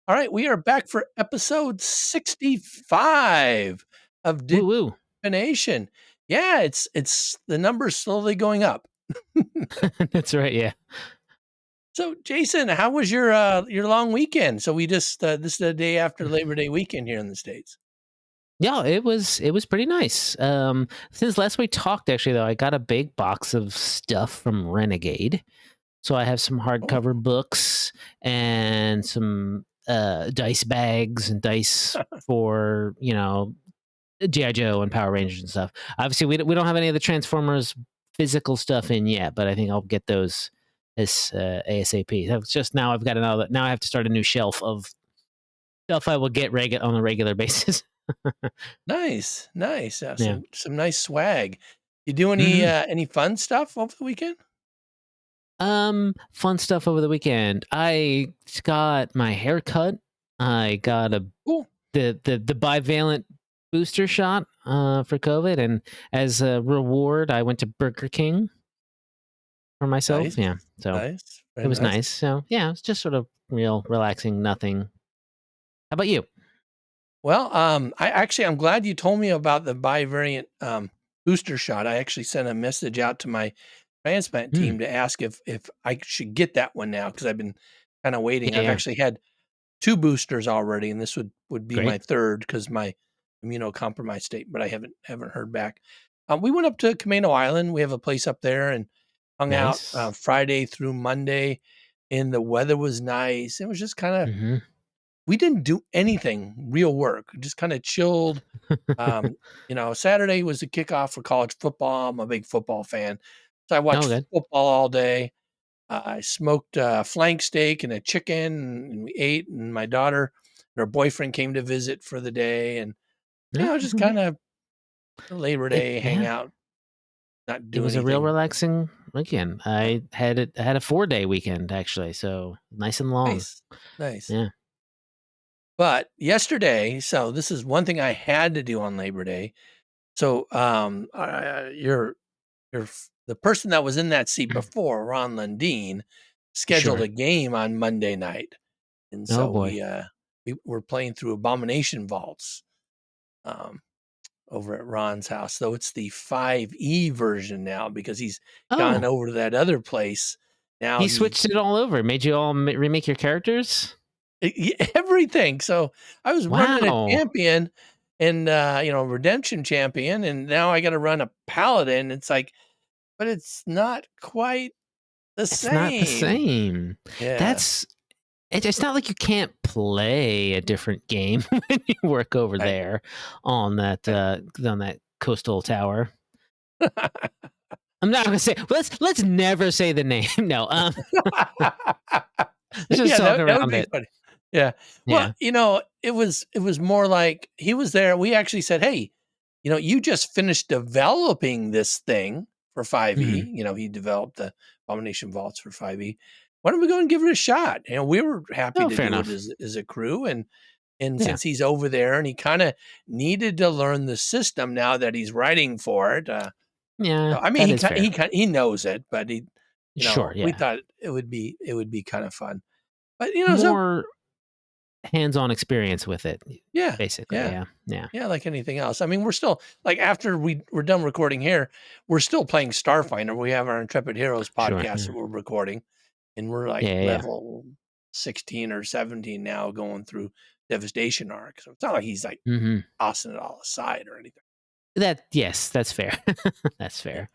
All right, we are back for episode 65 of Woo Digital woo. Divination. Yeah, it's the numbers slowly going up. That's right. Yeah. So, Jason, how was your long weekend? So we just this is the day after Labor Day weekend here in the States. Yeah, it was pretty nice. Since last we talked, actually, though, I got a big box of stuff from Renegade. So I have some Oh, hardcover books and some dice bags and dice for G.I. Joe and Power Rangers and stuff. Obviously, we don't have any of the Transformers physical stuff in yet, but I think I'll get those as ASAP. That's just now I've got another. Now I have to start a new shelf of stuff I will get on a regular basis. nice. Yeah, Yeah. some nice swag. You do hmm any fun stuff over the weekend? Fun stuff over the weekend. I got my hair cut. I got Cool. the bivalent booster shot for COVID, and as a reward, I went to Burger King for myself. Nice. Yeah, so Nice. it Very was nice. nice. So yeah, it's just sort of real relaxing. Nothing. How about you? Well, I'm glad you told me about the bivariant booster shot. I actually sent a message out to my transplant Hmm. team to ask if I should get that one now because I've been kind of waiting. Yeah, I've yeah, actually had 2 boosters already, and this would be my great, 3rd because my immunocompromised state, but I haven't heard back. We went up to Camano Island. We have a place up there and hung out nice. Friday through Monday, and the weather was nice. It was just kind of hmm we didn't do anything real work. Just kind of chilled. Saturday was the kickoff for college football. I'm a big football fan, so I Oh, watched good. football all day. I smoked a flank steak and a chicken, and we ate. And my daughter and her boyfriend came to visit for the day, and just Mhm. kind of Labor It Day yeah, hangout, not it do was a real anything. relaxing weekend. Yeah, I had a 4-day weekend actually, so nice and long. nice, nice. Yeah. But yesterday, so this is one thing I had to do on Labor Day. So, the person that was in that seat before, Ron Lundeen, scheduled Sure. a game on Monday night, and Oh so boy. we were playing through Abomination Vaults um, over at Ron's house. So it's the 5e version now because he's gone Oh, over to that other place. Now he switched it all over. Made you all remake your characters? everything. So I was running a Wow. champion and redemption champion, and now I got to run a paladin. It's like, but it's not quite the It's not the same. same. Yeah. That's it's not like you can't play a different game when you work over Right. there on that coastal tower. I'm not gonna say let's never say the name. No, let's just Yeah, talk that would around be it. funny. Yeah. Well, Yeah. it was more like he was there. We actually said, "Hey, you just finished developing this thing for 5e." Mhm. He developed the Abomination Vaults for 5e. Why don't we go and give it a shot? We were happy Oh, to fair do it enough. as a crew, and Yeah. since he's over there and he kind of needed to learn the system now that he's writing for it. Yeah, I mean, that is fair. he knows it, but Sure, we yeah. thought it would be kind of fun. But so More hands-on experience with it, yeah, basically, yeah, yeah. Yeah. yeah, like anything else. I mean, we're still like after we're done recording here, we're still playing Starfinder. We have our Intrepid Heroes Sure, podcast yeah. that we're recording, and we're like Yeah, yeah, yeah. level 16 or 17 now, going through Devastation arc. So it's not like he's like Mhm. tossing it all aside or anything. Yes, that's fair. That's Yeah. fair.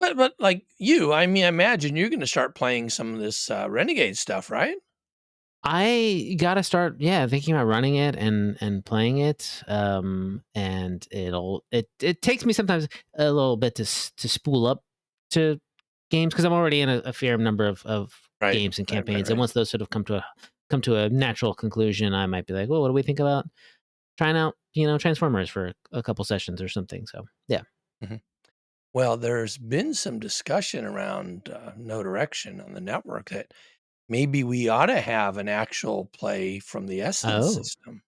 But like you, I mean, I imagine you're going to start playing some of this Renegade stuff, right? I gotta start, yeah, thinking about running it and playing it. And it takes me sometimes a little bit to spool up to games because I'm already in a fair number of Right, games and right, right, campaigns. And right. once those sort of come to a natural conclusion, I might be like, well, what do we think about trying out, Transformers for a couple sessions or something? So yeah. Mhm. Well, there's been some discussion around No Direction on the network that maybe we ought to have an actual play from the Essence Oh, system.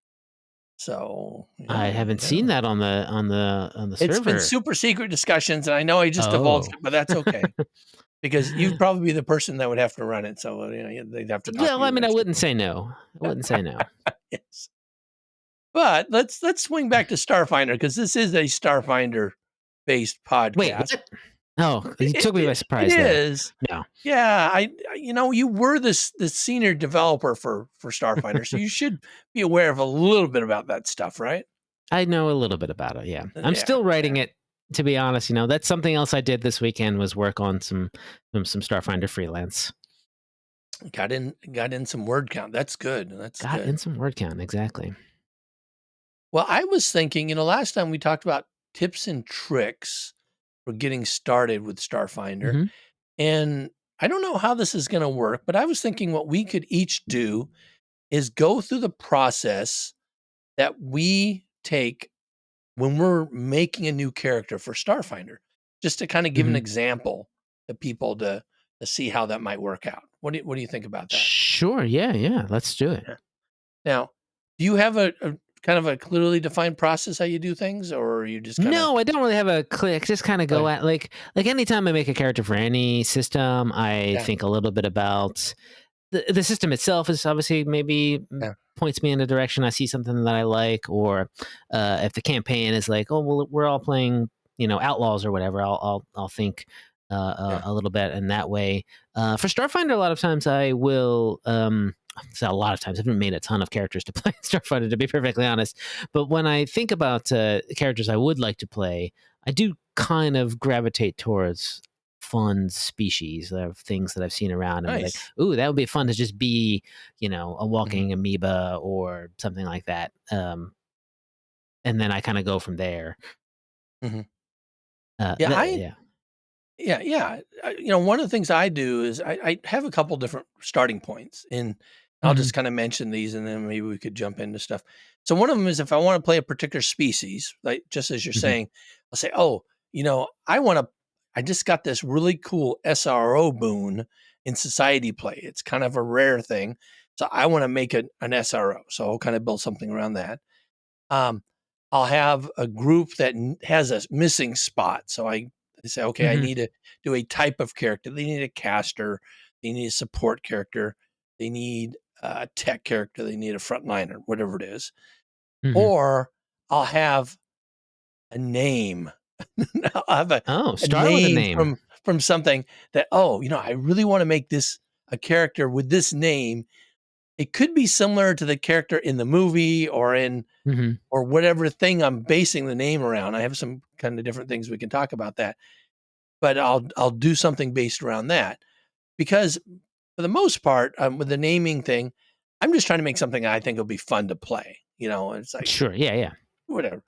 So I yeah, haven't yeah. seen that on the It's been server. super secret discussions, and I know I just divulged Oh. it, but that's okay because you'd probably be the person that would have to run it. So they'd have to talk Yeah, to well, I you mean, I eventually. wouldn't say no. I wouldn't say no. Yes. But let's swing back to Starfinder because this is a Starfinder-based Wait, podcast. what? Oh, you It took me by it it surprise there. is. No. Yeah, you were the senior developer for Starfinder, so you should be aware of a little bit about that stuff, right? I know a little bit about it, yeah. I'm Yeah, still yeah. writing it, to be honest. That's something else I did this weekend was work on some Starfinder freelance. Got in some word count. That's good. That's Got good. in some word count, exactly. Well, I was thinking, last time we talked about tips and tricks for getting started with Starfinder, Hmm. and I don't know how this is going to work, but I was thinking what we could each do is go through the process that we take when we're making a new character for Starfinder, just to kind of give an Hmm. example to people to see how that might work out. What do you think about that? Sure, yeah, yeah. Let's do it. Yeah. Now, do you have a kind of a clearly defined process how you do things, or are you just kind of No, I don't really have a click. Just kind of go okay? at like anytime I make a character for any system, I Yeah, think a little bit about the system itself is obviously maybe yeah, points me in a direction. I see something that I like, or if the campaign is like, oh well, we're all playing, outlaws or whatever. I'll think yeah, a little bit in that way. For Starfinder, a lot of times I will. So a lot of times I haven't made a ton of characters to play in Starfinder, to be perfectly honest. But when I think about characters I would like to play, I do kind of gravitate towards fun species of things that I've seen around and be like, nice. ooh, that would be fun to just be, a Mhm, walking amoeba or something like that. And then I kind of go from there. mhm. Yeah, Yeah. yeah. One of the things I do is I have a couple different starting points, and I'll Hmm. just kind of mention these, and then maybe we could jump into stuff. So one of them is if I want to play a particular species, like just as you're Hmm. saying, I'll say, oh, I want to. I just got this really cool SRO boon in society play. It's kind of a rare thing, so I want to make an SRO. So I'll kind of build something around that. Um, I'll have a group that has a missing spot. So I say, okay, I Hmm. need to do a type of character. They need a caster. They need a support character. They need a tech character. They need a frontliner, whatever it is. Hmm. Or I'll have a name. I'll have Oh, a start with a name name. from something that, oh, I really want to make this a character with this name. It could be similar to the character in the movie Hmm. or whatever thing I'm basing the name around. I have some kind of different things we can talk about that, but I'll do something based around that because for the most part, with the naming thing, I'm just trying to make something I think will be fun to play. It's like Sure. Yeah. Yeah. whatever.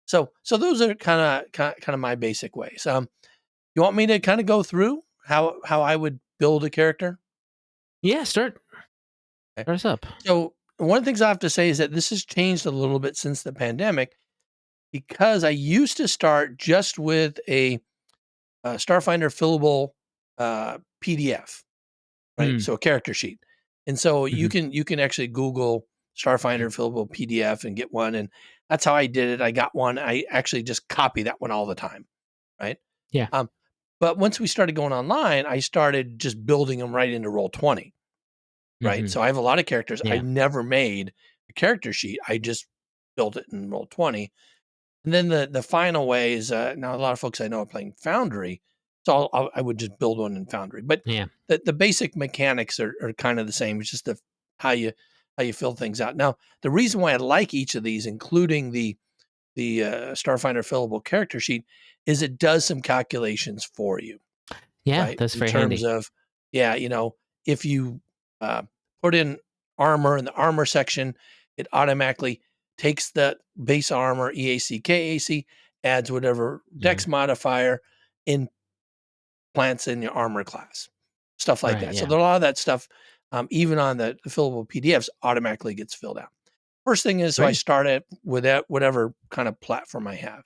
So those are kind of my basic ways. You want me to kind of go through how I would build a character? Yeah. Start. Okay. Start us up. So one of the things I have to say is that this has changed a little bit since the pandemic because I used to start just with a Starfinder fillable PDF, right? Mm. So a character sheet, and so you Hmm. can actually Google Starfinder fillable PDF and get one, and that's how I did it. I got one. I actually just copy that one all the time, right? Yeah. Um, but once we started going online, I started just building them right into Roll20, right? Hmm. So I have a lot of characters. I Yeah. never made a character sheet. I just built it in Roll20. And then the final way is now a lot of folks I know are playing Foundry, so I would just build one in Foundry. But Yeah. the basic mechanics are kind of the same. It's just how you how you fill things out. Now the reason why I like each of these, including the Starfinder fillable character sheet, is it does some calculations for you, Yeah. right? That's In very terms handy. of yeah, if you uh, put in armor in the armor section, it automatically takes that base armor EAC KAC, adds whatever Yeah. dex modifier, in plants in your armor class, stuff like Right. that. So Yeah. a lot of that stuff, even on the fillable PDFs, automatically gets filled out. First thing is, so I Great. start it with that whatever kind of platform I have,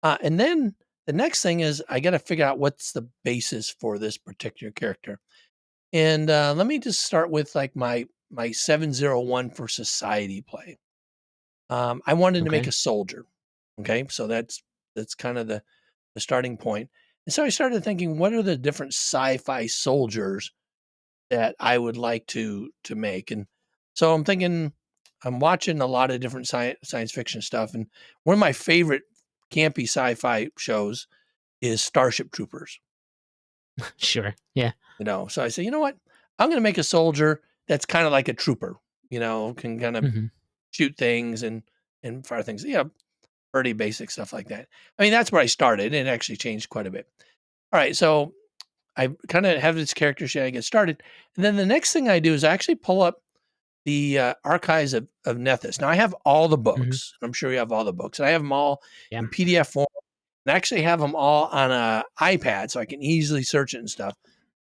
and then the next thing is I got to figure out what's the basis for this particular character. And let me just start with like my 701 for society play. I wanted to make Okay. a soldier. Okay, so that's kind of the starting point. And so I started thinking, what are the different sci-fi soldiers that I would like to make? And So I'm thinking, I'm watching a lot of different science fiction stuff, and one of my favorite campy sci-fi shows is Starship Troopers. Sure. Yeah. So I say, you know what? I'm going to make a soldier that's kind of like a trooper. Can kind of Hmm. shoot things and fire things. Pretty basic stuff like that. I mean, that's where I started, and it actually changed quite a bit. All right, so I kind of have this character sheet. I get started, and then the next thing I do is I actually pull up the archives of Nethys. Now I have all the Hmm. books. I'm sure you have all the books, and I have them all Yeah. in PDF form. And I actually have them all on a iPad, so I can easily search it and stuff.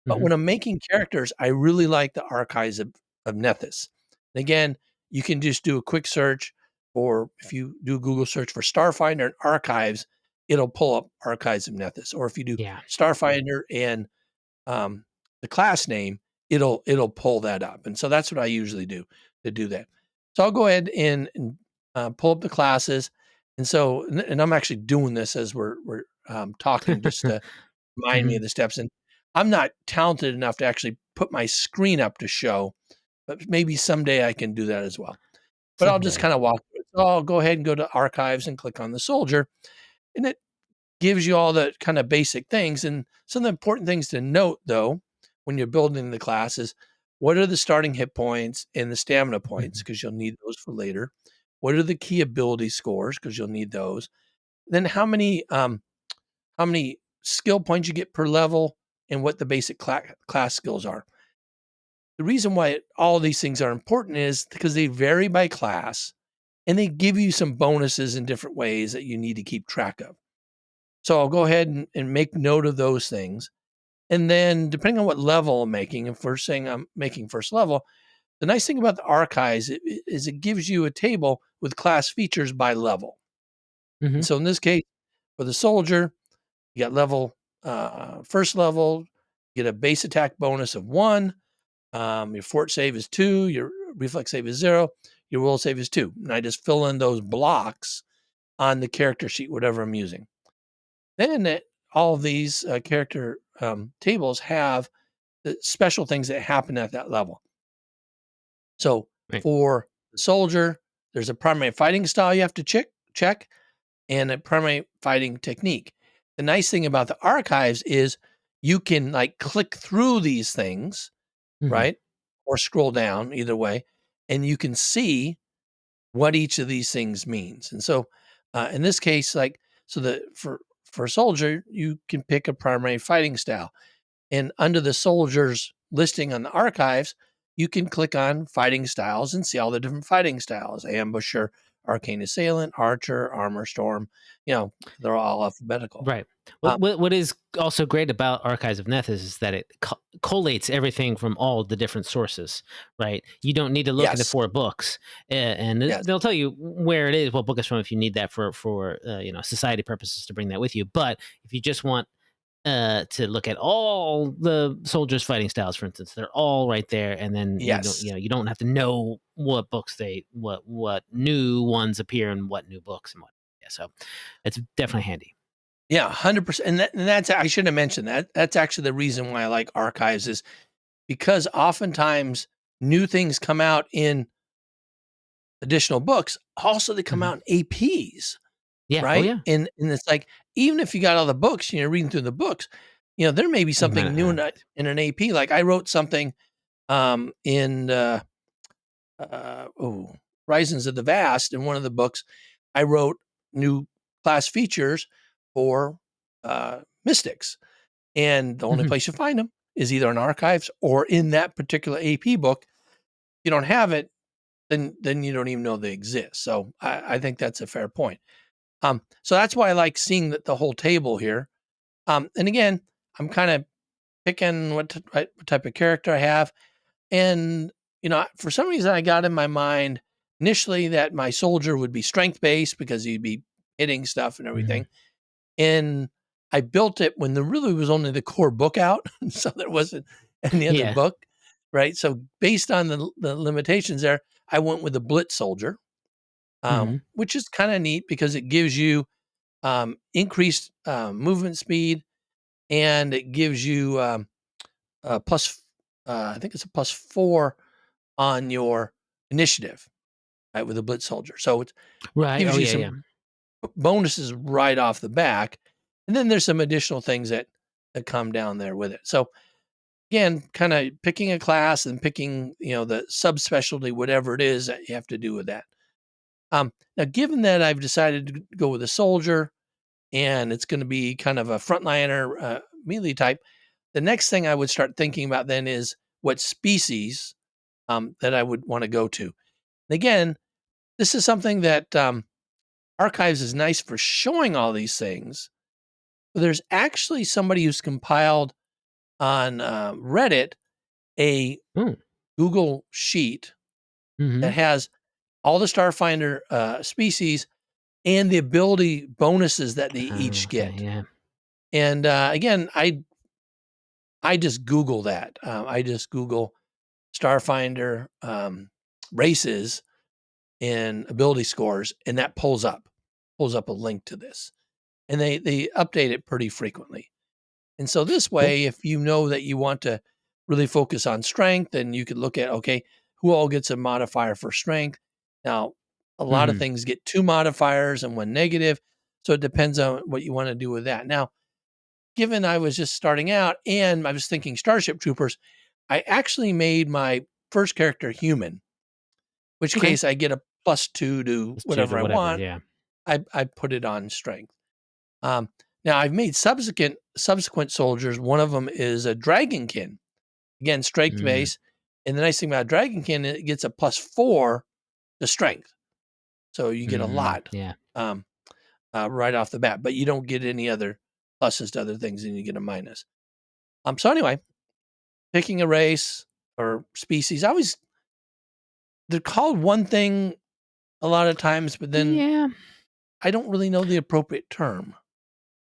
But Hmm. when I'm making characters, I really like the archives of Nethys. And again, you can just do a quick search, or if you do a Google search for Starfinder and archives, it'll pull up archives of Nethys. Or if you do Yeah. Starfinder and the class name, it'll pull that up. And so that's what I usually do to do that. So I'll go ahead and pull up the classes. And I'm actually doing this as we're talking, just to remind me Hmm. of the steps. And I'm not talented enough to actually put my screen up to show, but maybe someday I can do that as well. But I'll just Someday. kind of walk through it. So I'll go ahead and go to archives and click on the soldier, and it gives you all the kind of basic things. And some of the important things to note, though, when you're building the class is, what are the starting hit points and the stamina points? Hmm. Because you'll need those for later. What are the key ability scores? Because you'll need those. Then how many skill points you get per level, and what the basic class skills are. The reason why all these things are important is because they vary by class, and they give you some bonuses in different ways that you need to keep track of. So I'll go ahead and make note of those things. And then, depending on what level I'm making, if we're saying I'm making first level, the nice thing about the archives is it gives you a table with class features by level. And Hmm. so in this case, for the soldier, you got first level, you get a base attack bonus of 1. Your fort save is 2. Your reflex save is 0. Your will save is 2. And I just fill in those blocks on the character sheet, whatever I'm using. Then all of these character tables have the special things that happen at that level. So Right. for the soldier, there's a primary fighting style you have to check, and a primary fighting technique. The nice thing about the archives is you can like click through these things, Hmm. right? Or scroll down, either way, and you can see what each of these things means. And so in this case, like, so the for a soldier, you can pick a primary fighting style. And under the soldiers listing on the archives, you can click on fighting styles and see all the different fighting styles: ambusher, arcane assailant, archer, armor storm. They're all alphabetical. Right. Um, What is also great about Archives of Nethys is that it collates everything from all the different sources. Right. You don't need to look at the yes, 4 books, and yes, they'll tell you where it is, what book it's from, if you need that for society purposes to bring that with you. But if you just want to look at all the soldiers' fighting styles, for instance, they're all right there, and then yes. you don't have to know what books what new ones appear in what new books and what. Yeah. So it's definitely handy. Yeah, 100%. And that's, I should have mentioned that. That's actually the reason why I like archives, is because oftentimes new things come out in additional books. Also, they come Hmm. out in APs, Yeah. Oh, right? yeah. And it's like, even if you got all the books and you're reading through the books, there may be You might something not new have it. in an AP. Like I wrote something in oh, Risings of the Vast. In one of the books, I wrote new class features for mystics. And the only Mhm. place you find them is either in archives or in that particular AP book. If you don't have it, then you don't even know they exist. So I think that's a fair point. So that's why I like seeing the whole table here. And again, I'm kind of picking what type of character I have. And, for some reason, I got in my mind initially that my soldier would be strength based because he'd be hitting stuff and Mhm. everything. And I built it when there really was only the core book out. So there wasn't any other Yeah. book. Right. So based on the limitations there, I went with the Blitz soldier, Mhm. which is kind of neat because it gives you increased movement speed, and it gives you plus, I think it's a +4 on your initiative, right, with a blitz soldier. So it Right. gives Oh you yeah, yeah. some bonuses right off the back, and then there's some additional things that come down there with it. So again, kind of picking a class and picking, the subspecialty, whatever it is that you have to do with that. Now, given that I've decided to go with a soldier and it's going to be kind of a frontliner melee type, the next thing I would start thinking about then is what species that I would want to go to. And again, this is something that Archives is nice for showing all these things. But there's actually somebody who's compiled on Reddit a Mm. Google sheet Mm-hmm. that has all the Starfinder species and the ability bonuses that they each Okay. get. Yeah. And again, I just Google that. I just Google Starfinder races and ability scores, and that pulls up a link to this. And they update it pretty frequently. And so this Cool. way, if you know that you want to really focus on strength, then you could look at, okay, who all gets a modifier for strength. Now, a lot of Mm-hmm. things get 2 modifiers and 1 negative. So it depends on what you want to do with that. Now, given I was just starting out and I was thinking Starship Troopers, I actually made my first character human, which Okay. case I get a +2 to Let's do whatever the I whatever. want. Yeah. I put it on strength. Um, Now I've made subsequent soldiers. One of them is a dragonkin. Again, strength Mm. base. And the nice thing about dragonkin, it gets a +4 to strength. So you get a Mm. lot Yeah. um, right off the bat, but you don't get any other pluses to other things, and you get a minus. So anyway, picking a race or species, I always they're called one thing a lot of times, but then Yeah. I don't really know the appropriate term.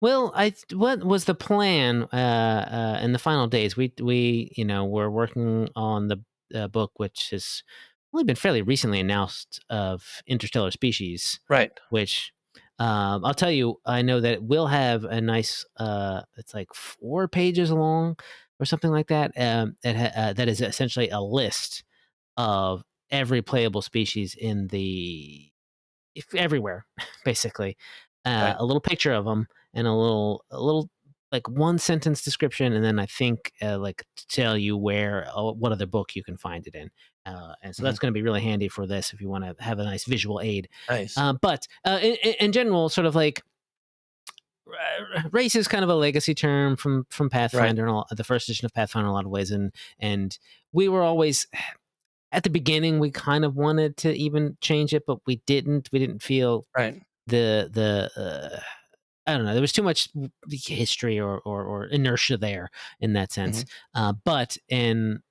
Well, what was the plan in the final days? We were working on the book, which has only been fairly recently announced, of Interstellar Species, Right, which I'll tell you, I know that it will have a nice. It's like 4 pages long or something like that. That is essentially a list of every playable species in the everywhere, basically. right. A little picture of them and a little like 1 sentence description, and then I think like to tell you where what other book you can find it in. And so Mhm. that's going to be really handy for this if you want to have a nice visual aid. Nice. But in general, sort of like race is kind of a legacy term from Right. Pathfinder and all, the first edition of Pathfinder in a lot of ways, and we were always at the beginning we kind of wanted to even change it, but we didn't. We didn't feel Right. the I don't know. There was too much history or inertia there in that sense. Mhm. But in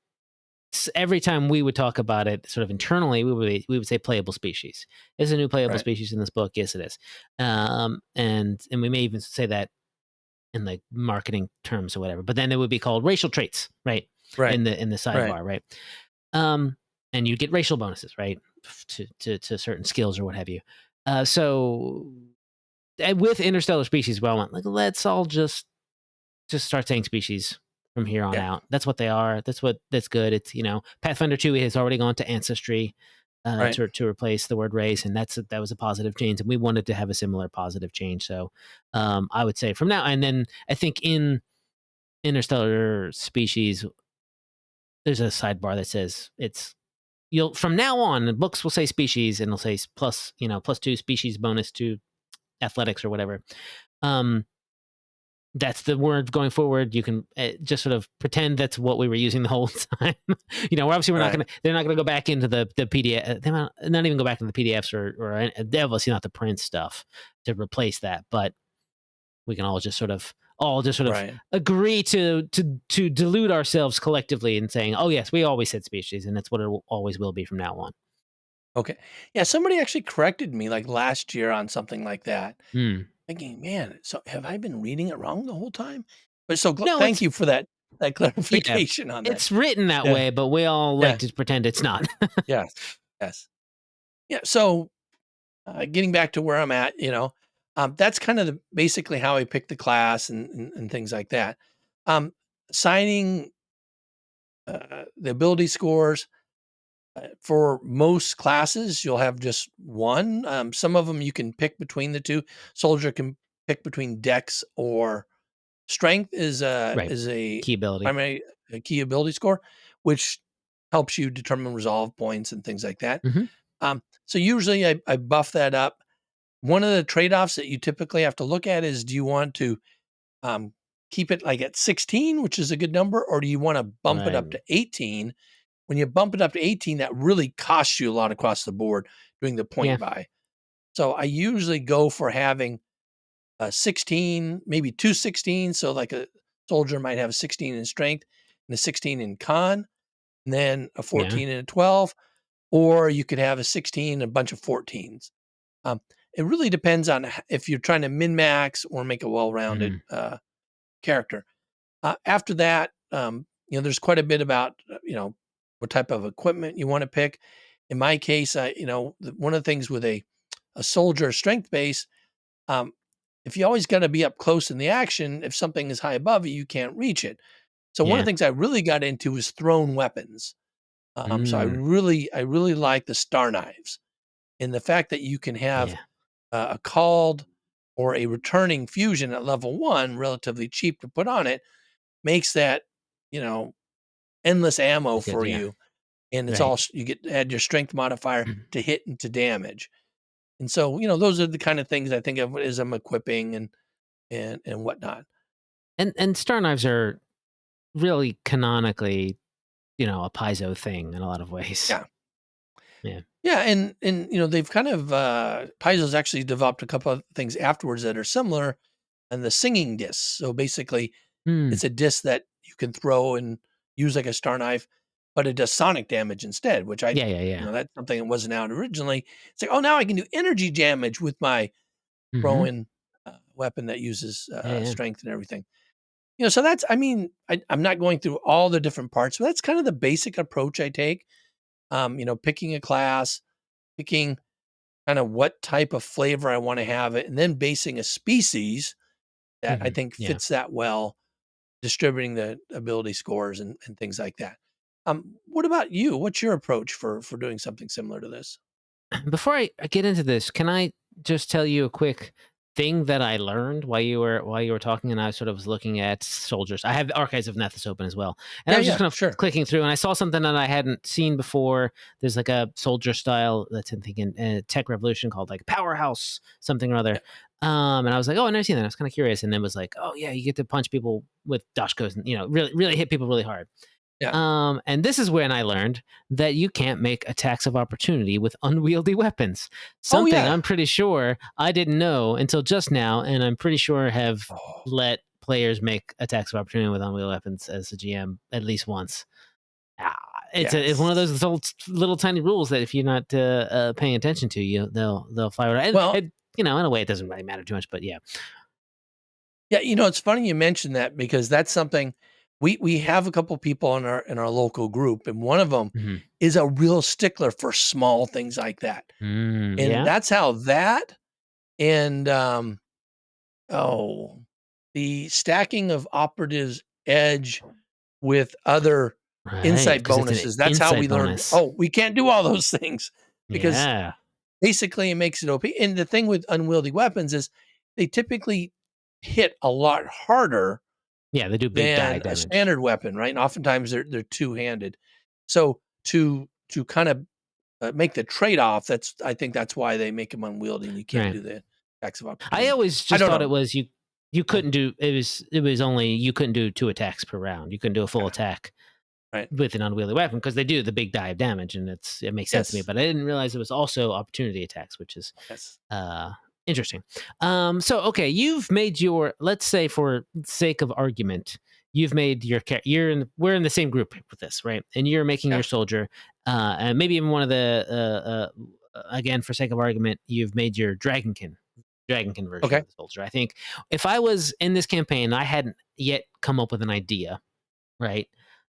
every time we would talk about it, sort of internally, we would say playable species. Is a new playable Right. species in this book? Yes, it is. And we may even say that in like marketing terms or whatever. But then it would be called racial traits, right? Right. In the Right. sidebar, right? Um, and you get racial bonuses, right, to certain skills or what have you. So with interstellar species, well, I went like, let's all just start saying species from here on Yeah. out. That's what they are. That's good. It's Pathfinder 2 has already gone to ancestry Right. to replace the word race, and that was a positive change, and we wanted to have a similar positive change. So I would say from now, and then I think in interstellar species, there's a sidebar that says it's you'll from now on the books will say species and it'll say +2 species bonus to athletics or whatever. Um, that's the word going forward. You can just sort of pretend that's what we were using the whole time. Obviously we're not Right. going to. They're not going to go back into the PDF. They're not even go back into the PDFs they're obviously not the print stuff to replace that. But we can all just sort of Right. agree to delude ourselves collectively in saying, oh yes, we always said species, and that's what it always will be from now on. Okay. Yeah, somebody actually corrected me like last year on something like that. Hmm. Thinking, man, so have I been reading it wrong the whole time? But so No, thank it's you for that yeah, clarification on that. it's written that Yeah. way, but we all like Yeah. to pretend it's not. Yes. Yes. Yeah. So getting back to where I'm at, that's kind of basically how I picked the class and things like that. Um, Signing the ability scores. For most classes, you'll have just one. Some of them you can pick between the two. Soldier can pick between Dex or Strength Right. is a Key ability. primary a key ability score, which helps you determine resolve points and things like that. Hmm. So usually I buff that up. One of the trade-offs that you typically have to look at is, do you want to um, keep it like at 16, which is a good number, or do you want to bump it Right. up to 18? When you bump it up to 18, that really costs you a lot across the board doing the Yeah. point buy. So I usually go for having a 16, maybe two 16. So like a soldier might have a 16 in strength and a 16 in con, and then a Yeah. 14 and a 12, or you could have a 16 and a bunch of 14s. Um, it really depends on if you're trying to min max or make a well-rounded Mm. character. After that, there's quite a bit about what type of equipment you want to pick. In my case, one of the things with a soldier strength base, um, if you always got to be up close in the action, if something is high above you, you can't reach it. So one of Yeah. the things I really got into was thrown weapons. So Mm. I really like the star knives and the fact that you can have Yeah. a called or a returning fusion at level 1 relatively cheap to put on it makes that, you know, endless ammo That's good. for Yeah. you, and it's Right. all you get add your strength modifier Mhm. to hit and to damage. And so, those are the kind of things I think of as I'm equipping and whatnot. And star knives are really canonically, a Paizo thing in a lot of ways. Yeah. Yeah. Yeah, and they've kind of Paizo's actually developed a couple of things afterwards that are similar, and the singing discs. So basically, Mm. it's a disc that you can throw and use like a star knife, but it does sonic damage instead, which Yeah. Yeah. Yeah. that's something that wasn't out originally. It's like, oh, now I can do energy damage with my Hmm. throw-in weapon that uses Yeah. Yeah. strength and everything. So that's, I mean, I'm not going through all the different parts, but that's kind of the basic approach I take. Picking a class, picking kind of what type of flavor I want to have it, and then basing a species that I Hmm. think Yeah. fits that well, distributing the ability scores and things like that. What about you? What's your approach for doing something similar to this? Before I get into this, can I just tell you a quick thing that I learned while you were talking, and I sort of was looking at soldiers. I have the Archives of Nethys open as well, and I Yeah, was just yeah, kind of sure. clicking through, and I saw something that I hadn't seen before. There's like a soldier style that's in thinking Tech Revolution called like Powerhouse something or other. Yeah. And I was like, oh, I've never seen that. I was kind of curious, and then was like, oh yeah, you get to punch people with dashkos and really really hit people really hard. Yeah. And this is when I learned that you can't make attacks of opportunity with unwieldy weapons. Oh, Something yeah. I'm pretty sure I didn't know until just now, and I'm pretty sure have Oh, let players make attacks of opportunity with unwieldy weapons as a GM at least once. Ah, it's one of yes. those little tiny rules that if you're not paying attention to, they'll fire it. Well, And in a way, it doesn't really matter too much, but yeah. yeah, it's funny you mentioned that because that's something we have a couple people in our local group, and one of them Hmm. is a real stickler for small things like that. And Yeah. that's how that and oh, the stacking of operatives edge with other Right, insight because it's an bonuses. That's how we insight learned, bonus. oh, we can't do all those things because Yeah. basically it makes it OP. And the thing with unwieldy weapons is they typically hit a lot harder Yeah, they do big die than a damage. standard weapon, right? And oftentimes they're two-handed. So to kind of make the trade-off, I think that's why they make them unwieldy and you can't Right. do the attacks of I opportunity. always I just don't thought know. it was you Yeah, couldn't do it was only you couldn't do 2 attacks per round. You couldn't do a full yeah, attack right. with an unwieldy weapon because they do the big die of damage, and it makes sense to me, Yes, but I didn't realize it was also opportunity attacks, which is yes. uh interesting. So okay, you've made your, let's say for sake of argument, you've made your we're in the same group with this, right? And you're making your Yeah, soldier, and maybe even one of the again for sake of argument, you've made your dragonkin version okay. of the soldier. I think if I was in this campaign, I hadn't yet come up with an idea, right?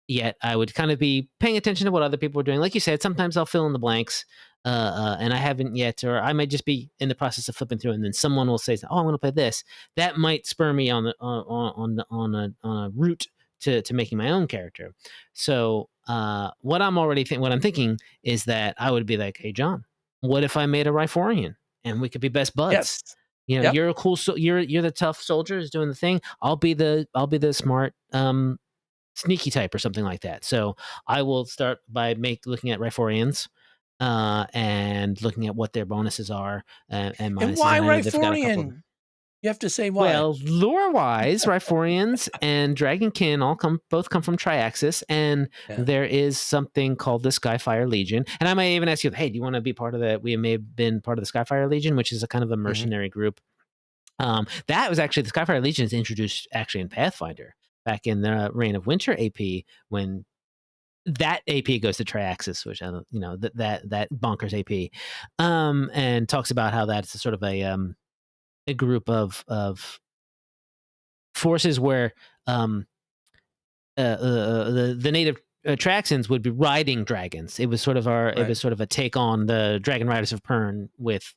Yet I would kind of be paying attention to what other people are doing. Like you said, sometimes I'll fill in the blanks, and I haven't yet, or I might just be in the process of flipping through, and then someone will say, "Oh, I'm going to play this." That might spur me on a route to making my own character. So what I'm thinking is that I would be like, hey John, what if I made a Riforian and we could be best buds? Yes. You know, Yep. you're a cool, you're the tough soldier who's doing the thing. I'll be the smart sneaky type or something like that. So I will start by looking at Riforians and looking at what their bonuses are and And minuses. why And I know they've got a couple of. Riforian? You have to say why. Well, lore-wise, Riforians and Dragonkin both come from Triaxis, and Yeah. there is something called the Skyfire Legion. And I might even ask you, hey, do you want to be part of that? We may have been part of the Skyfire Legion, which is a kind of a mercenary group. That was actually the Skyfire Legion is introduced actually in Pathfinder back in the Reign of Winter AP when that AP goes to Triaxis, which I don't, that bonkers AP, and talks about how that's sort of a group of forces where the native Traxans would be riding dragons. It was sort of Right. a take on the Dragon Riders of Pern with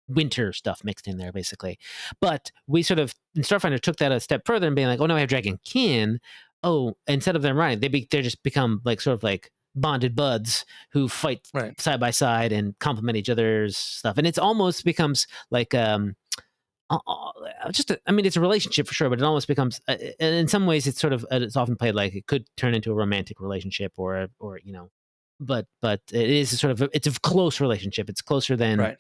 winter stuff mixed in there, basically. But we sort of in Starfinder took that a step further and being like, oh no, I have dragon kin. Oh, instead of them riding, they just become like sort of like bonded buds who fight Right. side by side and complement each other's stuff, and it's almost becomes like I mean, it's a relationship for sure, but it almost becomes, in some ways, it's sort of, it's often played like it could turn into a romantic relationship or but it is a sort of, it's a close relationship. It's closer than Right.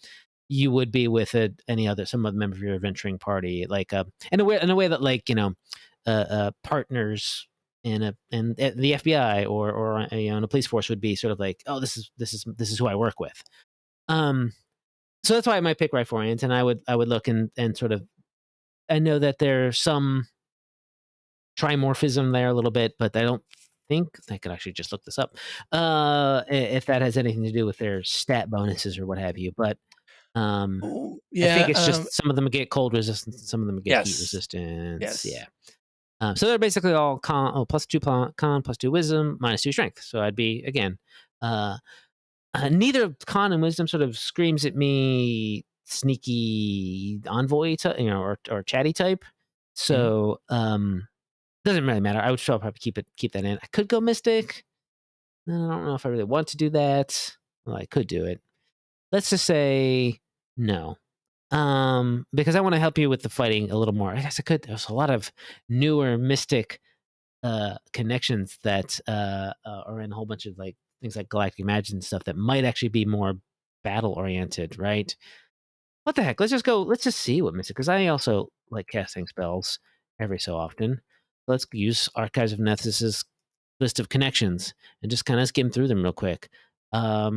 you would be with some other member of your adventuring party, like in a way that like partners in the FBI or in a police force would be sort of like, oh, this is who I work with. So that's why I might pick Riforians, and I would look and sort of, I know that there's some trimorphism there a little bit, but I don't think I could actually just look this up. If that has anything to do with their stat bonuses or what have you, but Oh, I think yeah. it's just some of them get cold resistance, and some of them get heat Yes. resistance. Yes. Yeah. So they're basically all +2 con, +2 wisdom, -2 strength. So I'd be again, uh, neither con and wisdom sort of screams at me sneaky envoy or chatty type. Mhm. So doesn't really matter. I would still probably keep that in. I could go mystic. I don't know if I really want to do that. Well, I could do it. Let's just say no. Because I want to help you with the fighting a little more. I guess I could. There's a lot of newer mystic connections that are in a whole bunch of like things like Galactic Imagine stuff that might actually be more battle oriented, right? What the heck? Let's just go. Let's just see what mystic. Because I also like casting spells every so often. Let's use Archives of Nethys's list of connections and just kind of skim through them real quick. Do I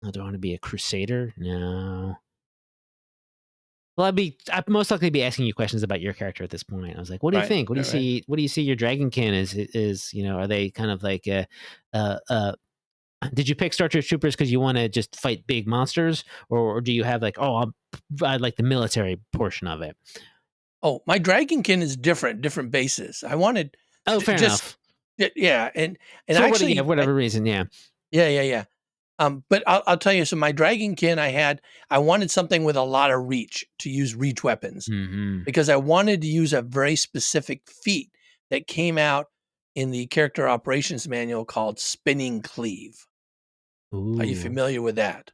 want to be a crusader? No. Well, I'd most likely be asking you questions about your character at this point. I was like, what do you Right. think? What do you Right. Right. see? What do you see your dragonkin is, are they kind of like uh, uh, did you pick Star Trek Troopers because you want to just fight big monsters, or do you have like, I like the military portion of it? Oh, my Dragonkin is different bases. I wanted Oh, fair just enough. yeah, and Yeah, actually, whatever reason, yeah. yeah. But I'll tell you. So my Dragonkin, I wanted something with a lot of reach to use reach weapons Hmm. because I wanted to use a very specific feat that came out in the character operations manual called spinning cleave. Are you Ooh, familiar with that?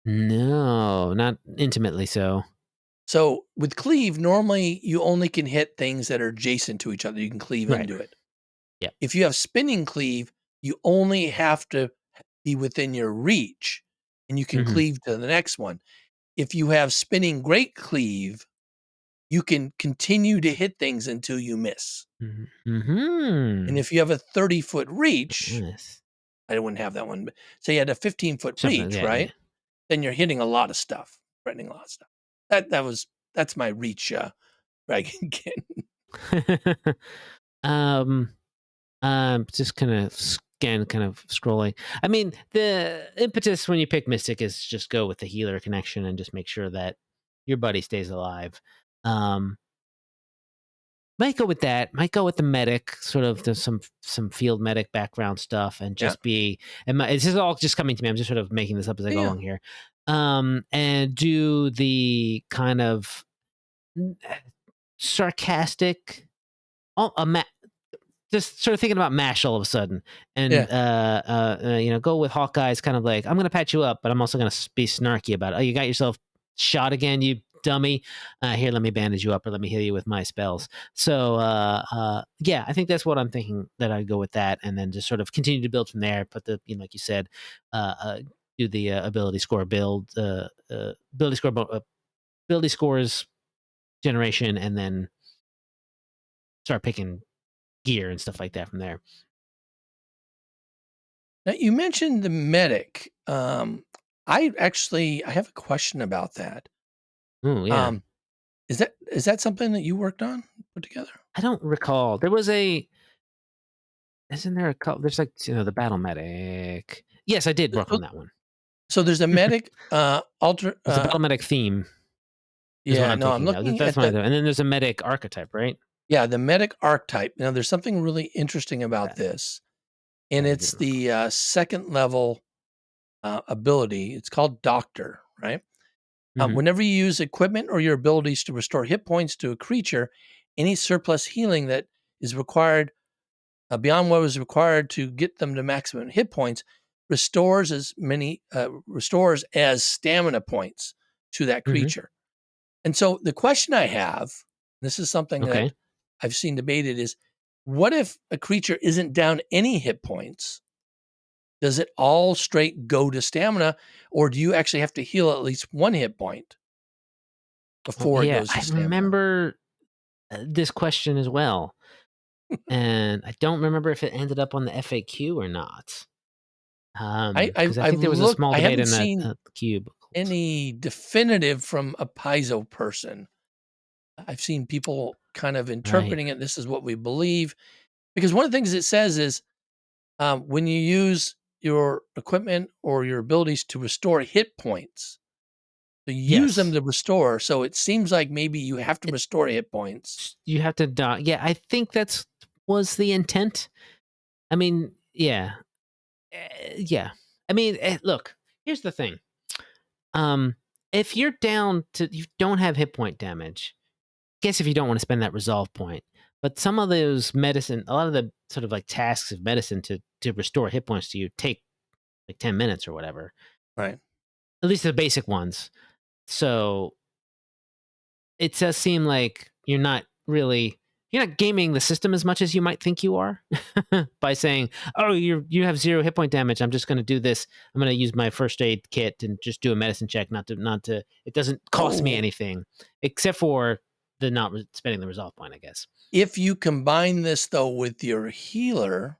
no, not intimately so. So with cleave, normally you only can hit things that are adjacent to each other. You can cleave Right. into it. Yeah. If you have spinning cleave, you only have to be within your reach and you can Hmm. cleave to the next one. If you have spinning great cleave, you can continue to hit things until you miss. And Hmm. if you have a 30-foot reach, Nice. I wouldn't have that one, but say you had a 15-foot Something. reach, Yeah. right? Then you're hitting a lot of stuff, threatening a lot of stuff. That's my reach dragon kit. Yeah. um. Just kind of scrolling. I mean, the impetus when you pick Mystic is just go with the healer connection and just make sure that your buddy stays alive. Um, might go with that. Might go with the medic, sort of the, some field medic background stuff, and Yeah. just be. And this is all just coming to me. I'm just sort of making this up as I go Yeah. along here. And do the kind of sarcastic, oh, just sort of thinking about MASH all of a sudden, and Yeah. go with Hawkeye's kind of like, I'm going to patch you up, but I'm also going to be snarky about it. Oh, you got yourself shot again, you dummy. Here, let me bandage you up, or let me heal you with my spells. So yeah, I think that's what I'm thinking, that I'd go with that, and then just sort of continue to build from there. Put the, like you said, do the ability score build, ability scores generation, and then start picking gear and stuff like that from there. Now you mentioned the medic. I have a question about that. Oh yeah. Um, is that something that you worked on, put together? I don't recall. There was a isn't there a couple, there's like, the battle medic. Yes, I did work So, on that one. so there's a medic. Alter. There's a battle medic theme is what Yeah. I'm No, I'm thinking of. looking That's at my the. other, and then there's a medic archetype, right? Yeah, the medic archetype. Now, there's something really interesting about That this, and I it's did recall. the second level ability. It's called Doctor, right? Mhm. Whenever you use equipment or your abilities to restore hit points to a creature, any surplus healing that is required beyond what was required to get them to maximum hit points restores as stamina points to that Mhm. creature. And so the question I have, this is something that Okay. I've seen debated, is what if a creature isn't down any hit points? Does it all straight go to stamina, or do you actually have to heal at least one hit point Oh, before it yeah, goes to I stamina? remember this question as well, and I don't remember if it ended up on the FAQ or not. Because I I've think there was a looked. small I debate haven't in that seen cube. any definitive from a Paizo person. I've seen people kind of Right. interpreting it. This is what we believe, because one of the things it says is when you use your equipment or your abilities to restore hit points, so you use them Yes. to restore. So it seems like maybe you have to restore hit points. You have to die. Yeah, I think that's was the intent. I mean, yeah. Yeah. I mean, look, here's the thing. Um, if you're down to, you don't have hit point damage, guess if you don't want to spend that resolve point. But some of those medicine, a lot of the sort of like tasks of medicine to restore hit points to you take like 10 minutes or whatever. Right. At least the basic ones. So it does seem like you're not gaming the system as much as you might think you are by saying, "Oh, you have 0 hit point damage. I'm just going to do this. I'm going to use my first aid kit and just do a medicine check. Not to. It doesn't cost me Oh, anything except for the not spending the resolve point, I guess." if you combine this though with your healer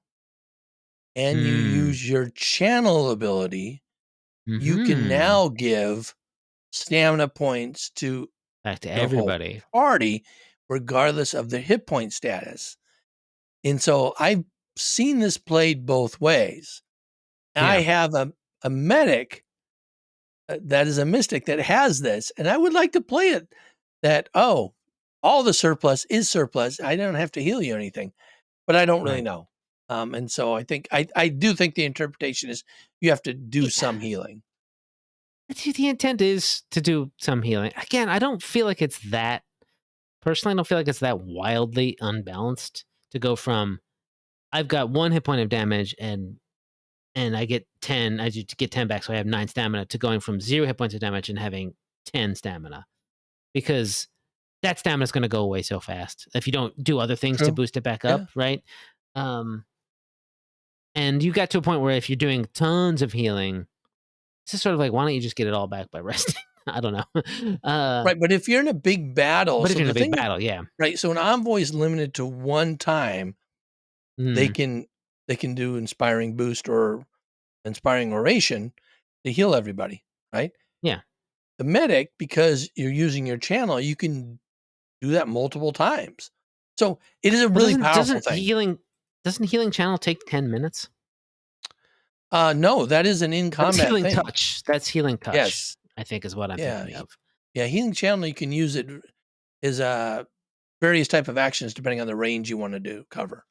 and you Mm. use your channel ability, you can Hmm. now give stamina points to Back to the whole everybody. party, regardless of their hit point status. And so I've seen this played both ways. I Yeah. have a medic that is a mystic that has this, and I would like to play it that, oh, all the surplus is surplus. I don't have to heal you anything, but I don't really Right. know. And so I do think the interpretation is you have to do Yeah. some healing. The intent is to do some healing. Again, I don't feel like it's that. Personally, I don't feel like it's that wildly unbalanced to go from I've got 1 hit point of damage and I get 10, I just get 10 back, so I have 9 stamina, to going from 0 hit points of damage and having 10 stamina. Because that stamina is gonna go away so fast if you don't do other things to True. boost it back Yeah. up, right? Um, and you got to a point where if you're doing tons of healing, it's just sort of like, why don't you just get it all back by resting? I don't know. Right. But if you're in a big battle, But if so you're in a the big thing is, battle, yeah. right. So an envoy is limited to one time they Mm, can they can do inspiring boost or inspiring oration to heal everybody, right? yeah. The medic, because you're using your channel, you can do that multiple times. So it is a Well, really doesn't powerful doesn't thing. healing doesn't healing channel take 10 minutes? No, that is an in That's combat healing thing. touch. That's healing touch, Yes. I think is what I'm Yeah. thinking of Yeah. Healing channel, you can use it as various type of actions depending on the range you want to do cover.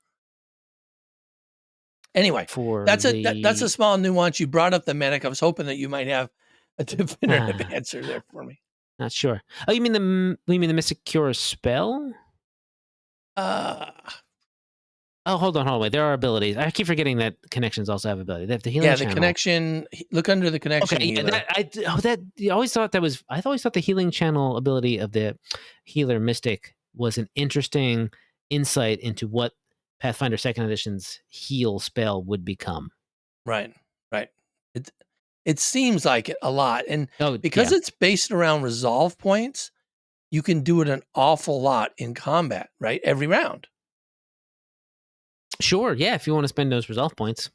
Anyway, for that's a the small nuance. You brought up the medic. I was hoping that you might have a definitive ah, answer there for me. not sure. Oh, you mean the Mystic Cure spell? Uh, Oh, hold on, wait. There are abilities. I keep forgetting that connections also have ability. They have the healing Yeah, the channel. connection. Look under the connection Okay, yeah, healer. I always thought that was. I always thought the healing channel ability of the healer mystic was an interesting insight into what Pathfinder Second Edition's heal spell would become. Right, right. It it seems like it a lot, and Oh because yeah, it's based around resolve points, you can do it an awful lot in combat, right? Every round, sure, yeah. If you want to spend those resolve points,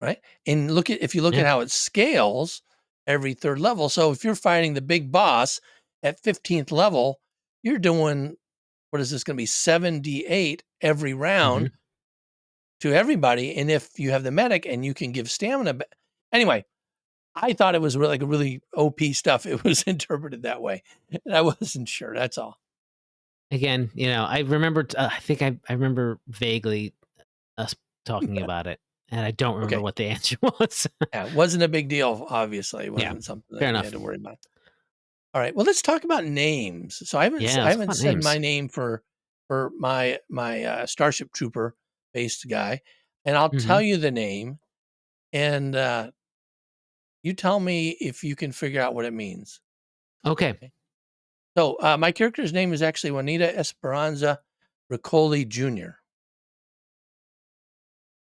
right? And if you look yeah. at how it scales every third level. So if you're fighting the big boss at 15th level, you're doing what is this going to be 7d8 every Hmm. round to everybody. And if you have the medic and you can give stamina, anyway, I thought it was really like a really OP stuff. It was interpreted that way, and I wasn't sure. That's all. Again, I remember. I think I remember vaguely us talking about it, and I don't remember Okay, what the answer was. yeah, it wasn't a big deal. Obviously, it Yeah, wasn't something fair that you had enough. to worry about. All right, well, let's talk about names. So Yeah, I let's talk haven't about said my names. name for my Starship Trooper based guy, and I'll Hmm. tell you the name, and you tell me if you can figure out what it means. Okay. Okay? So my character's name is actually Juanita Esperanza Riccoli Jr.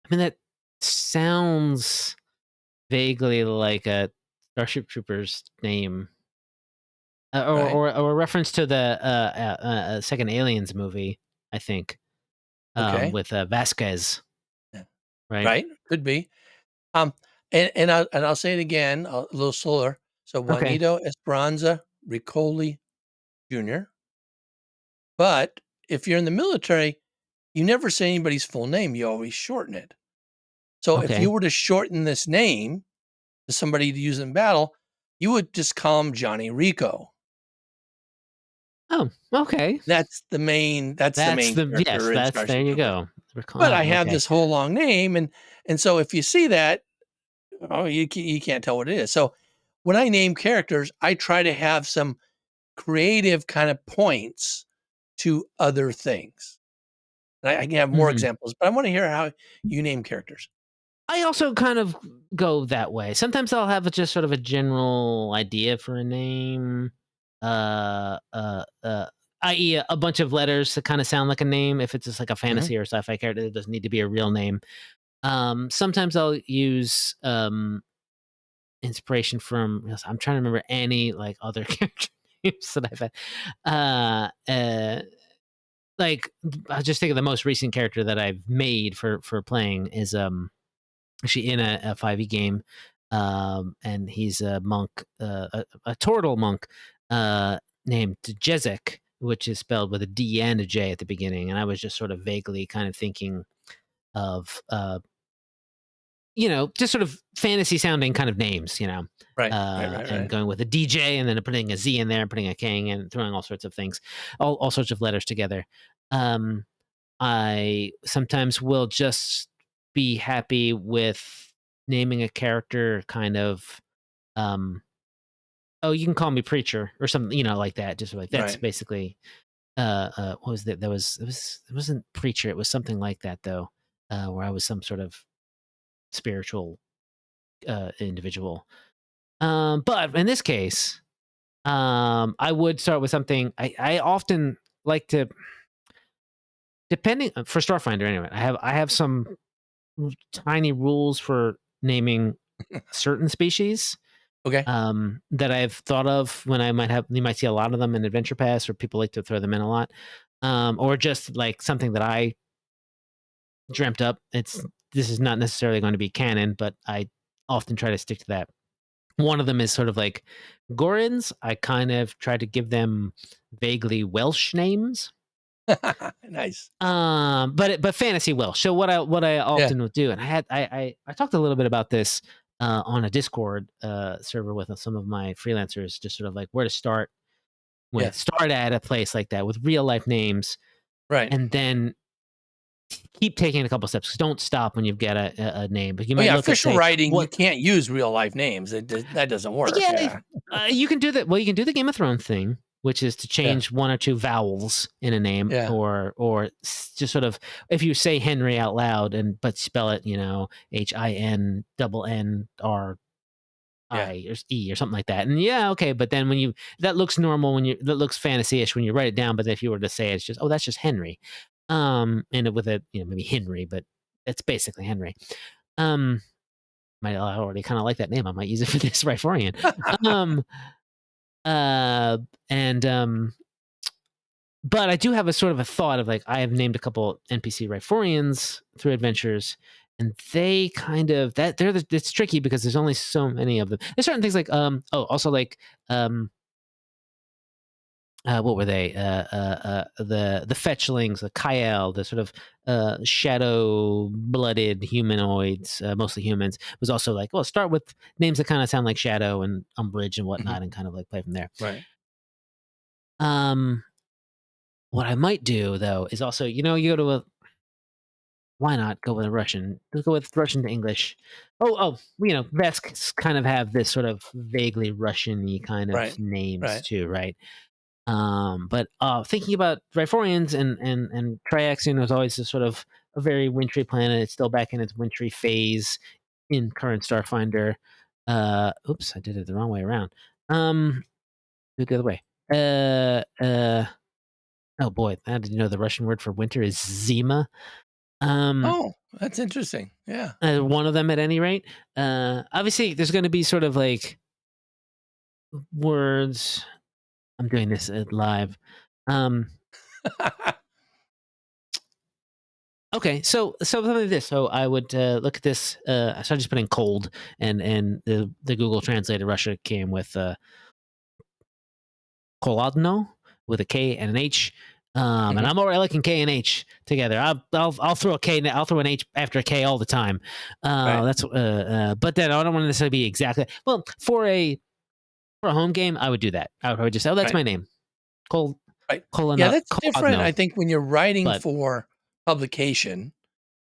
I mean, that sounds vaguely like a Starship Troopers name, Right? or a reference to the second Aliens movie. I think Okay. with Vasquez, Yeah. right? Right? Could be. Um, and I'll say it again a little slower. So Okay. Juanito Esperanza Riccoli Jr. But if you're in the military, you never say anybody's full name. You always shorten it. So if you Okay. were to shorten this name to somebody to use in battle, you would just call him Johnny Rico. Oh, okay. That's the That's main the yes. character in That's there Starship you Troopers. go. But I have Okay. this whole long name, and so if you see that, oh, you can't tell what it is. So when I name characters, I try to have some creative kind of points to other things. And I can have more Hmm. examples, but I want to hear how you name characters. I also kind of go that way. Sometimes I'll have just sort of a general idea for a name, uh, uh, uh, i.e., a bunch of letters that kind of sound like a name. If it's just like a Mhm. fantasy or sci-fi character, it doesn't need to be a real name. Sometimes I'll use inspiration from. I'm trying to remember any like other character names that I've had. Uh, uh, like I just think of the most recent character that I've made for playing is actually in a 5e game, and he's a monk, a turtle monk, named Jezek, which is spelled with a D and a J at the beginning. And I was just sort of vaguely kind of thinking of, just sort of fantasy sounding kind of names, Right, right, right, and right. going with a DJ and then putting a Z in there, putting a King and throwing all sorts of things, all sorts of letters together. Um, I sometimes will just be happy with naming a character kind of, um, "Oh, you can call me preacher," or something, like that, just like that's Right. basically, what was that? That was it wasn't preacher, it was something like that though, where I was some sort of spiritual, individual. But in this case, I would start with something I often like to depending for Starfinder anyway, I have some tiny rules for naming certain species Okay. that I've thought of when you might see a lot of them in Adventure Pass, or people like to throw them in a lot, or just like something that I dreamt up. This is not necessarily going to be canon, but I often try to stick to that. One of them is sort of like Gorins. I kind of try to give them vaguely Welsh names. Nice. But fantasy Welsh. So what I Yeah, often would do, and I talked a little bit about this on a Discord server with some of my freelancers, just sort of like where to start yeah. with. Start at a place like that with real life names, Right. and then keep taking a couple steps. 'Cause don't stop when you've got a name, but you Oh, might yeah, look at official say writing, you what. can't use real life names. That doesn't work, Yeah, yeah. you can do that. Well, you can do the Game of Thrones thing. which is to Yeah. change one or two vowels in a name, Yeah. or just sort of, if you say Henry out loud but spell it, HINNR Yeah. I or E or something like that. And yeah, okay, but then that looks normal that looks fantasy-ish when you write it down, but if you were to say it, it's just, oh, that's just Henry. And with it, maybe Henry, but it's basically Henry. I already kind of like that name. I might use it for this Riforian. Um, and But I do have a sort of a thought of, like, I have named a couple NPC Riforians through adventures, and they kind of it's tricky because there's only so many of them. There's certain things like also like what were they? The fetchlings, the Kyle, the sort of shadow-blooded humanoids, mostly humans. Was also like, well, start with names that kind of sound like Shadow and Umbrage and Mhm. whatnot, and kind of like play from there. Right. Um, what I might do though is also, you go to a why not go with a Russian? Let's go with Russian to English. Vesks kind of have this sort of vaguely Russian-y kind of Right. names Right. too, right? But thinking about Riforians and Triaxion was always a sort of a very wintry planet. It's still back in its wintry phase in current Starfinder. Oops, I did it the wrong way around. Do it the other way. Oh boy, how did you know the Russian word for winter is zima? Um, Oh, that's interesting. Yeah. one of them at any rate. Obviously, there's going to be sort of like words. I'm doing this live. Um, Okay, so something like this. So I would look at this. I started just putting cold, and the Google Translator Russia came with Kolodno with a K and an H. And Mhm. I'm already liking K and H together. I'll throw a K. I'll throw an H after a K all the time. Right. But then I don't want to necessarily be exactly. Well, for a home game, I would do that. I would just say, oh, that's Right. my name, Col Right. Yeah, Colon that's different, I Kolodno. think, when you're writing But for publication,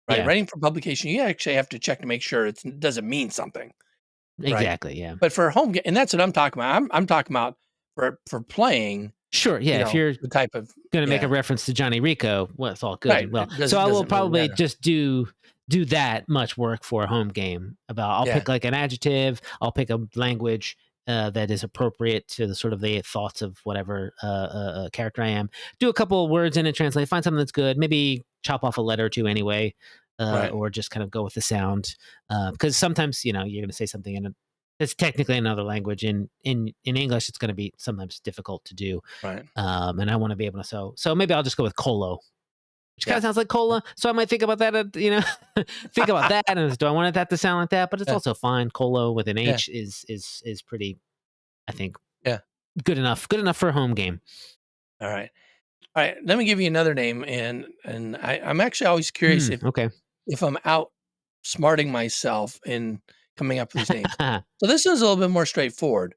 right? yeah, Writing for publication, you actually have to check to make sure it doesn't mean something, right? exactly. Yeah. But for a home game, and that's what I'm talking about. I'm talking about for playing, Sure. Yeah. If you're the type of going to make a yeah, reference to Johnny Rico, well, it's all good right. and well. It So I will doesn't really probably matter. just do that much work for a home game. I'll Yeah, pick like an adjective. I'll pick a language that is appropriate to the sort of the thoughts of whatever character I am. Do a couple of words in it, translate. Find something that's good. Maybe chop off a letter or two anyway, right, or just kind of go with the sound. Because sometimes you're going to say something it's technically another language. In English, it's going to be sometimes difficult to do, right. and I want to be able to. So maybe I'll just go with Colo, which kind Yeah, of sounds like cola. So I might think about that. Think about that. And do I want that to sound like that? But it's yeah, also fine. Colo with an yeah, H is pretty. I think yeah. good enough. Good enough for a home game. All right, all right. Let me give you another name, and I'm actually always curious Okay. if I'm outsmarting myself in coming up with these names. So this is a little bit more straightforward.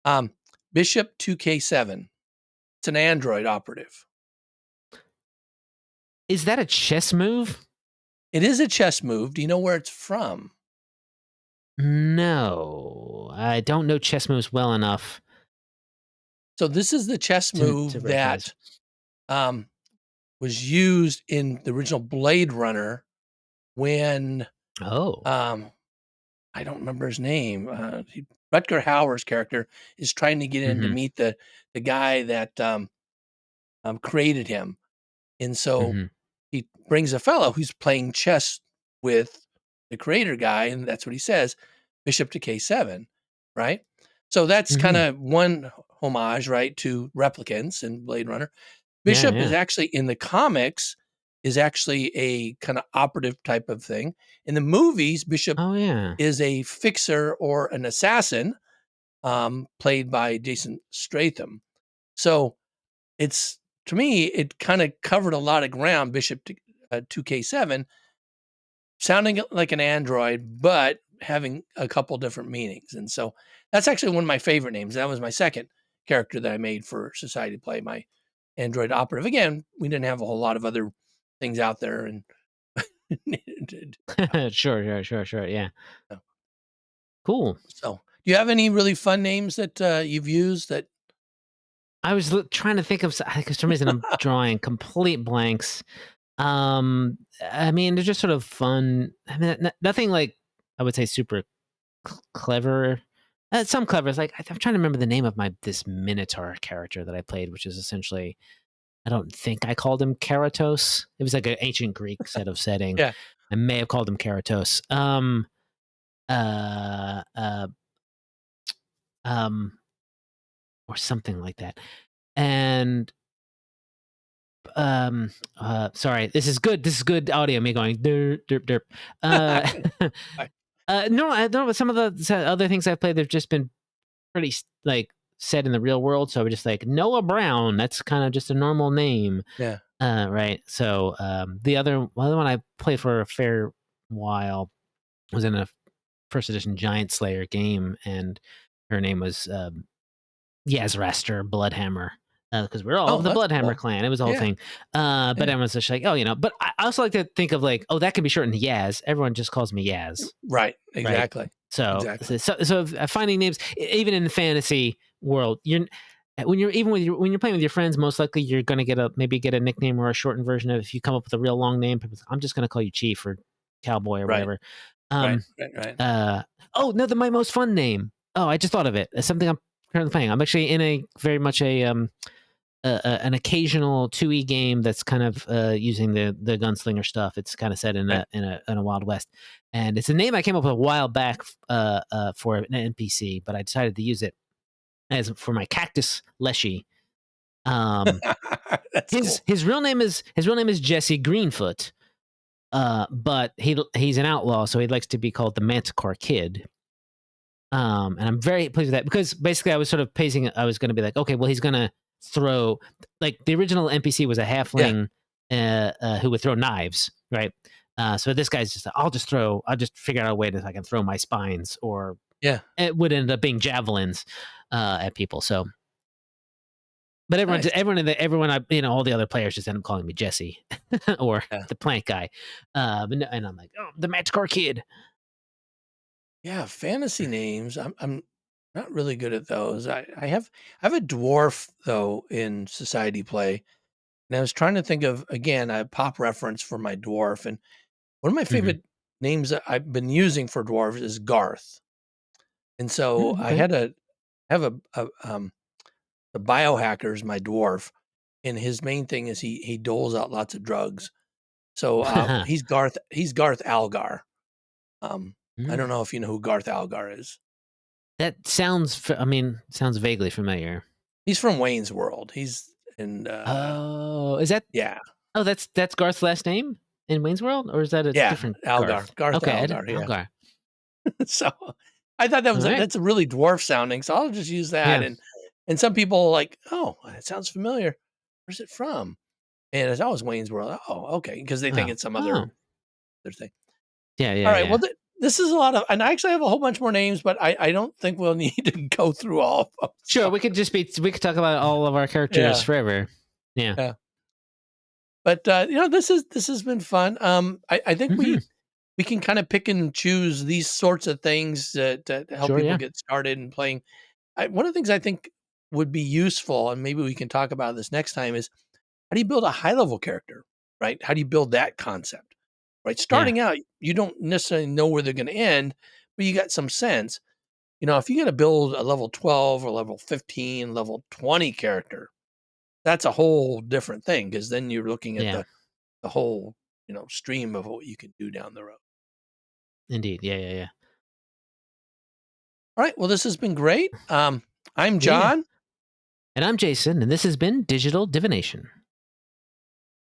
Um, Bishop 2K7. It's an Android operative. Is that a chess move? It is a chess move. Do you know where it's from? No, I don't know chess moves well enough So this is the chess to move recognize. that um, was used in the original Blade Runner when Oh. um, I don't remember his name. Rutger Hauer's character is trying to get in to Mm-hmm. meet the guy that created him, and so Mm-hmm. he brings a fellow who's playing chess with the creator guy, and that's what he says, Bishop to K7, right? So that's kind Mm-hmm. of one homage, right, to replicants in Blade Runner. Yeah. Bishop is Yeah. actually in the comics is actually a kind of operative type of thing. In the movies, Bishop Oh yeah. is a fixer or an assassin, played by Jason Statham. So it's to me, it kind of covered a lot of ground. Bishop 2K7 sounding like an android, but having a couple different meanings. And so that's actually one of my favorite names. That was my second character that I made for Society Play, my android operative. Again, we didn't have a whole lot of other things out there, and Sure. Yeah. Cool. so, do you have any really fun names that you've used that? I was trying to think of because for some reason I'm drawing complete blanks. I mean, they're just sort of fun. I mean, nothing like I would say super clever. Some clever. It's like I'm trying to remember the name of this Minotaur character that I played, which is essentially I don't think I called him Keratos. It was like an ancient Greek set of setting. Yeah. I may have called him Keratos. Uh, uh, um, or something like that. And sorry, this is good audio. Me going derp derp derp. No, I don't know. Some of the other things I've played, they've just been pretty like set in the real world. So we're just like Noah Brown. That's kind of just a normal name. Yeah. Right. So the other one I played for a fair while was in a first edition Giant Slayer game, and her name was Yazraster Bloodhammer. Because we're all of Oh, the that's Bloodhammer cool. clan. It was a whole Yeah. thing. But Yeah. everyone's just like, oh, But I also like to think of like, oh, that can be shortened to Yaz. Everyone just calls me Yaz, Right. right? Exactly. So, Exactly. finding names, even in the fantasy world, when you're playing with your friends, most likely you're going to get a nickname or a shortened version of. If you come up with a real long name, I'm just going to call you Chief or Cowboy or Right. whatever. Right. Um, Right. Right. oh no, my most fun name. Oh, I just thought of it. It's something I'm currently playing. I'm actually in a very much an occasional 2E game that's kind of using the gunslinger stuff. It's kind of set in Right. a Wild West, and it's a name I came up with a while back for an NPC, but I decided to use it as for my cactus Leshy. That's cool. His real name is Jesse Greenfoot, but he's an outlaw, so he likes to be called the Manticore Kid. And I'm very pleased with that because basically I was sort of pacing. I was going to be like, okay, well, he's going to throw like the original NPC was a Yeah. halfling who would throw knives, right? So this guy's just, I'll just figure out a way that I can throw my spines, or Yeah. it would end up being javelins at people. So, but Nice. all the other players just end up calling me Jesse or Yeah. the plant guy. And I'm like, oh, the Manticore Kid. Yeah. Fantasy names. I'm not really good at those. I have a dwarf though in society play, and I was trying to think of again a pop reference for my dwarf, and one of my Mm-hmm. favorite names that I've been using for dwarves is Garth. And so I Okay. had the biohacker's my dwarf, and his main thing is he doles out lots of drugs. So he's Garth Algar. I don't Mm. know if you know who Garth Algar is. That sounds. Sounds vaguely familiar. He's from Wayne's World. He's in Oh, is that? yeah. Oh, that's Garth's last name in Wayne's World, or is that a Yeah, different Algar. Garth? Garth Okay, I Algar, didn't yeah. Algar. So I thought that All was right. that's a really dwarf sounding, so I'll just use that, Yeah. and some people are like, "Oh, that sounds familiar. Where's it from?" And it's always Wayne's World. Oh, okay, because they think Oh. it's some Oh. other thing. Yeah. All Yeah. right, well, Yeah. this is a lot of, and I actually have a whole bunch more names, but I don't think we'll need to go through all of them. Sure. So We could talk about all of our characters yeah, forever. Yeah. yeah. But this has been fun. I think Hmm. we can kind of pick and choose these sorts of things to help Sure. people Yeah. get started in playing. One of the things I think would be useful, and maybe we can talk about this next time, is how do you build a high level character, right? How do you build that concept, right? Yeah. Starting out, you don't necessarily know where they're going to end, but you got some sense. If you got to build a level 12 or level 15, level 20 character, that's a whole different thing because then you're looking at Yeah. the whole, stream of what you can do down the road. Indeed. Yeah. Yeah. Yeah. All right. Well, this has been great. I'm Yeah. Yeah. John. And I'm Jason, and this has been Digital Divination.